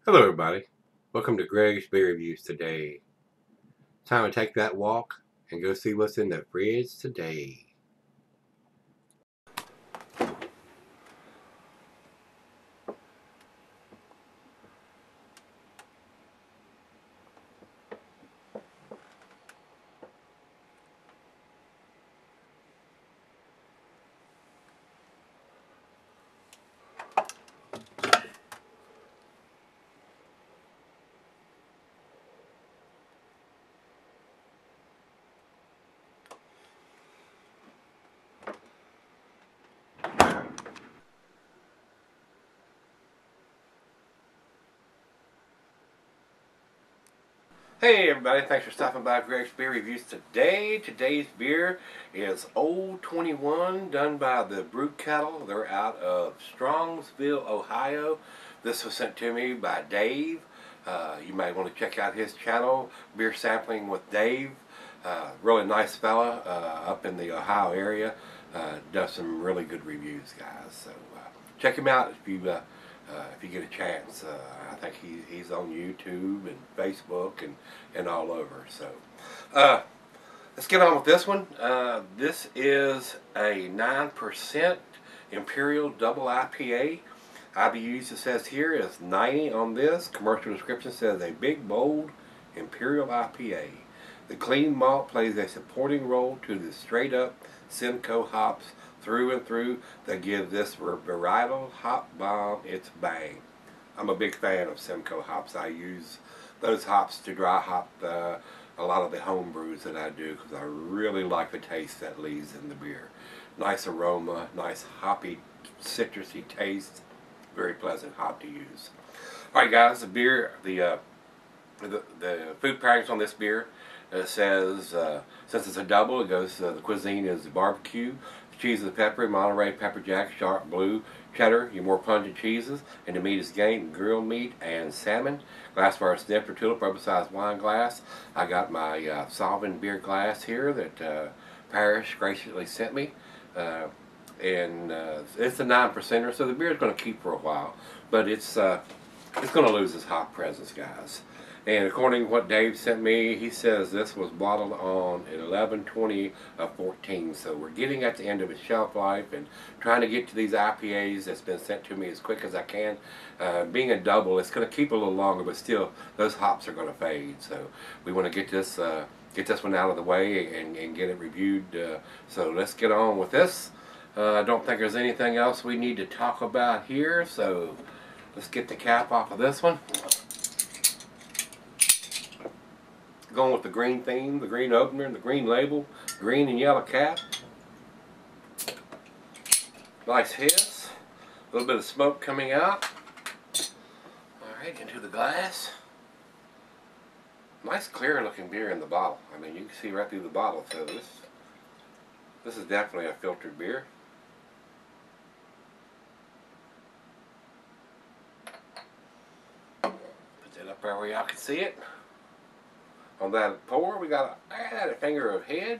Hello everybody, welcome to Gregsbeerreviews today. Time to take that walk and go see what's in the fridge today. Hey everybody, thanks for stopping by Gregsbeerreviews today. Today's beer is Old 21, done by the Brew Kettle. They're out of Strongsville, Ohio. This was sent to me by Dave. You might want to check out his channel, Beer Sampling with Dave. Really nice fella up in the Ohio area. Does some really good reviews, guys. So check him out if you get a chance. I think he's on YouTube and Facebook and all over. So let's get on with this one. This is a 9% Imperial Double IPA. IBUs, it says here, is 90 on this. Commercial description says a big, bold Imperial IPA. The clean malt plays a supporting role to the straight-up Simcoe hops through and through that give this varietal hop bomb its bang. I'm a big fan of Simcoe hops. I use those hops to dry hop a lot of the home brews that I do because I really like the taste that leaves in the beer. Nice aroma, nice hoppy, citrusy taste. Very pleasant hop to use. Alright guys, the beer, the food pairings on this beer says, since it's a double, it goes, the cuisine is barbecue, cheese is peppery, Monterey, pepper jack, sharp blue, cheddar, your more pungent cheeses, and the meat is game, grilled meat, and salmon. Glassware snifter, tulip, oversized wine glass. I got my Solvin beer glass here that Parrish graciously sent me. It's a 9%er, so the beer is going to keep for a while, but it's going to lose its hop presence, guys. And according to what Dave sent me, he says this was bottled on 11/20 of 14. So we're getting at the end of its shelf life and trying to get to these IPAs that's been sent to me as quick as I can. Being a double, it's going to keep a little longer, but still, those hops are going to fade. So we want to get this one out of the way and get it reviewed. So let's get on with this. I don't think there's anything else we need to talk about here. So let's get the cap off of this one. Going with the green theme, the green opener, and the green label, green and yellow cap. Nice hiss. A little bit of smoke coming out. Alright, into the glass. Nice clear looking beer in the bottle. I mean, you can see right through the bottle. So this is definitely a filtered beer. Put that up there where y'all can see it. On that pour, we got a finger of head,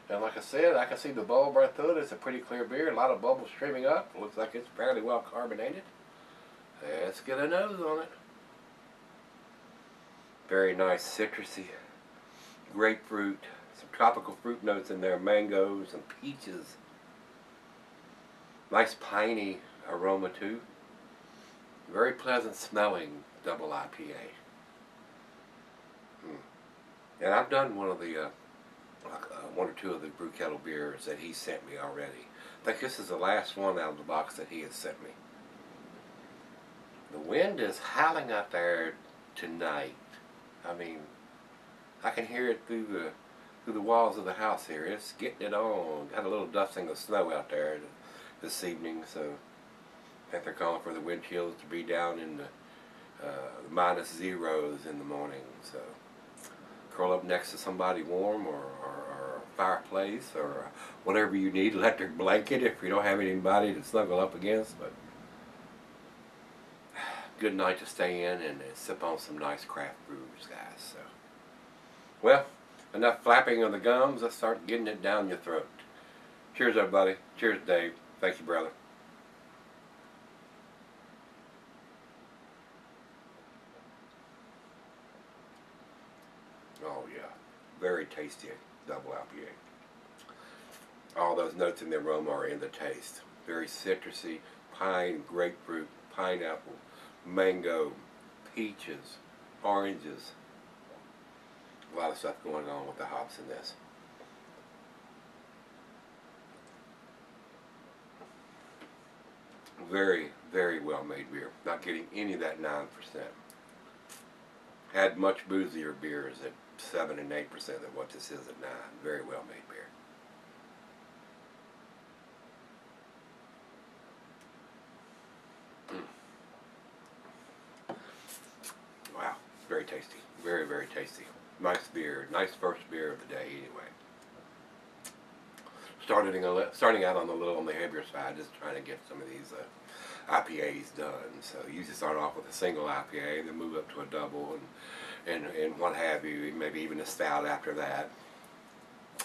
and like I said, I can see the bulb right through it. It's a pretty clear beer, a lot of bubbles streaming up. Looks like it's fairly well carbonated. Let's get a nose on it. Very nice citrusy grapefruit, some tropical fruit notes in there, mangoes and peaches. Nice piney aroma too. Very pleasant smelling double IPA. And I've done one of the, one or two of the Brew Kettle beers that he sent me already. I think this is the last one out of the box that he has sent me. The wind is howling out there tonight. I mean, I can hear it through the walls of the house here. It's getting it on. Got a little dusting of snow out there this evening, so I think they're calling for the wind chills to be down in the minus zeros in the morning. So curl up next to somebody warm or a fireplace or whatever you need, electric blanket if you don't have anybody to snuggle up against. But good night to stay in and sip on some nice craft brews, guys. So, well, enough flapping of the gums. Let's start getting it down your throat. Cheers, everybody. Cheers, Dave. Thank you, brother. Oh yeah, very tasty double IPA. All those notes in the aroma are in the taste. Very citrusy, pine, grapefruit, pineapple, mango, peaches, oranges. A lot of stuff going on with the hops in this. Very, very well made beer. Not getting any of that 9%. Had much boozier beers at 7 and 8% than what this is at 9. Very well made beer. Wow, very tasty. Very, very tasty. Nice beer. Nice first beer of the day anyway. Starting out on the heavier side, just trying to get some of these IPAs done. So you usually start off with a single IPA, then move up to a double, and what have you, maybe even a stout after that.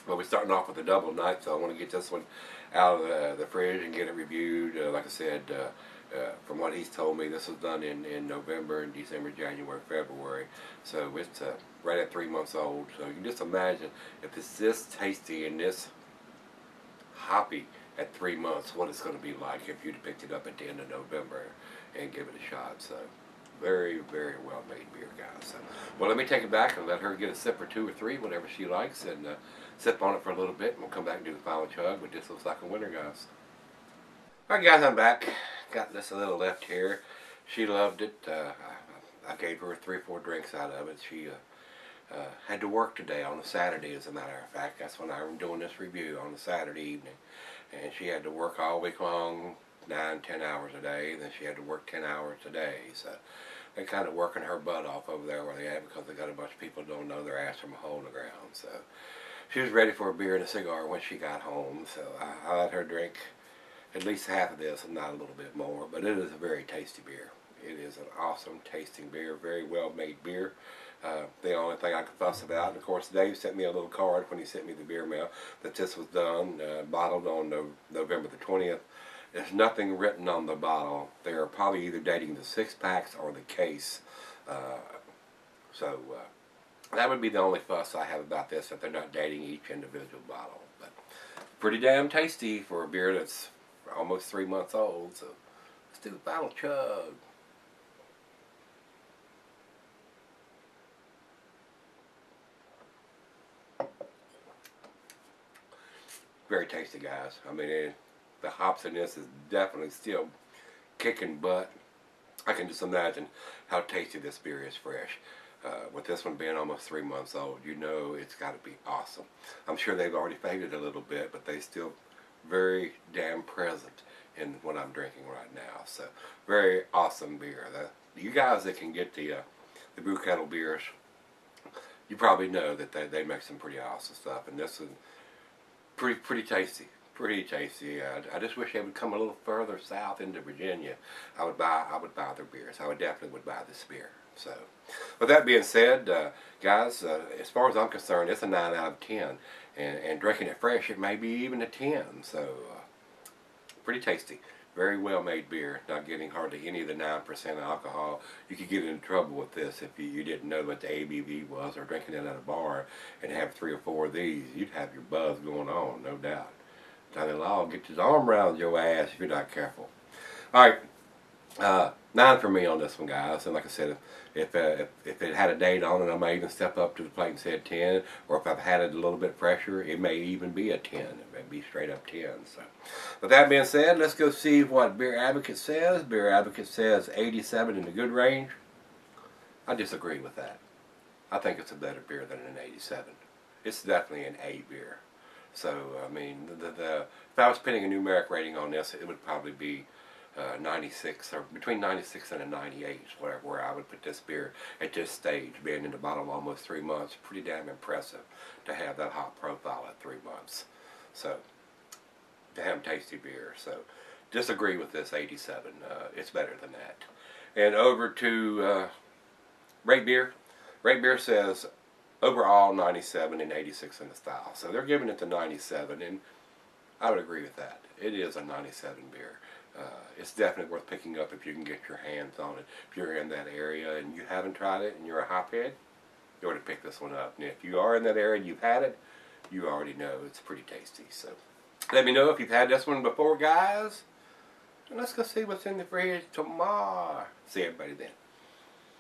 But we're starting off with a double tonight, so I want to get this one out of the fridge and get it reviewed. Like I said, from what he's told me, this was done in November, and December, January, February. So it's right at 3 months old. So you can just imagine if it's this tasty and this hoppy at 3 months, what it's going to be like if you'd picked it up at the end of November and give it a shot. So very, very well made beer, guys. So, well, let me take it back and let her get a sip or two or three, whatever she likes, and sip on it for a little bit, and we'll come back and do the final chug. But this looks like a winner, guys. Alright, guys, I'm back. Got this a little left here. She loved it. I gave her 3 or 4 drinks out of it. She had to work today on a Saturday, as a matter of fact. That's when I'm doing this review, on a Saturday evening. And she had to work all week long, 9, 10 hours a day. And then she had to work 10 hours a day. So they're kind of working her butt off over there where they at, because they got a bunch of people who don't know their ass from a hole in the ground. So she was ready for a beer and a cigar when she got home. So I let her drink at least half of this, and not a little bit more. But it is a very tasty beer. It is an awesome tasting beer, very well made beer. The only thing I could fuss about, and of course Dave sent me a little card when he sent me the beer mail, that this was done, bottled on November the 20th. There's nothing written on the bottle. They are probably either dating the 6-packs or the case. So that would be the only fuss I have about this, that they're not dating each individual bottle. But pretty damn tasty for a beer that's almost 3 months old. So let's do the final chug. Very tasty, guys. I mean, the hops in this is definitely still kicking butt. I can just imagine how tasty this beer is fresh. With this one being almost 3 months old, you know it's got to be awesome. I'm sure they've already faded a little bit, but they still very damn present in what I'm drinking right now. So very awesome beer. You guys that can get the Brew Kettle beers, you probably know that they make some pretty awesome stuff, and this is pretty tasty. Pretty tasty. I just wish they would come a little further south into Virginia. I would buy their beers. I definitely would buy this beer. So, with that being said, guys, as far as I'm concerned, it's a 9 out of 10. And drinking it fresh, it may be even a 10. So, pretty tasty. Very well made beer. Not getting hardly any of the 9% alcohol. You could get in trouble with this if you didn't know what the ABV was, or drinking it at a bar and have 3 or 4 of these. You'd have your buzz going on, no doubt. Johnny Law will get his arm around your ass if you're not careful. Alright, 9 for me on this one, guys. And like I said, if it had a date on it, I may even step up to the plate and say 10. Or if I've had it a little bit fresher, it may even be a 10. It may be straight up 10. So, with that being said, let's go see what Beer Advocate says. Beer Advocate says 87 in the good range. I disagree with that. I think it's a better beer than an 87. It's definitely an A beer. So, I mean, if I was putting a numeric rating on this, it would probably be 96, or between 96 and a 98 is where I would put this beer at this stage, being in the bottle almost 3 months. Pretty damn impressive to have that hop profile at 3 months. So, damn tasty beer. So, disagree with this 87. It's better than that. And over to Rate Beer. Rate Beer says overall 97 and 86 in the style. So they're giving it to 97, and I would agree with that. It is a 97 beer. It's definitely worth picking up if you can get your hands on it. If you're in that area and you haven't tried it and you're a hophead, you ought to pick this one up. And if you are in that area and you've had it, you already know it's pretty tasty. So let me know if you've had this one before, guys. And let's go see what's in the fridge tomorrow. See everybody then.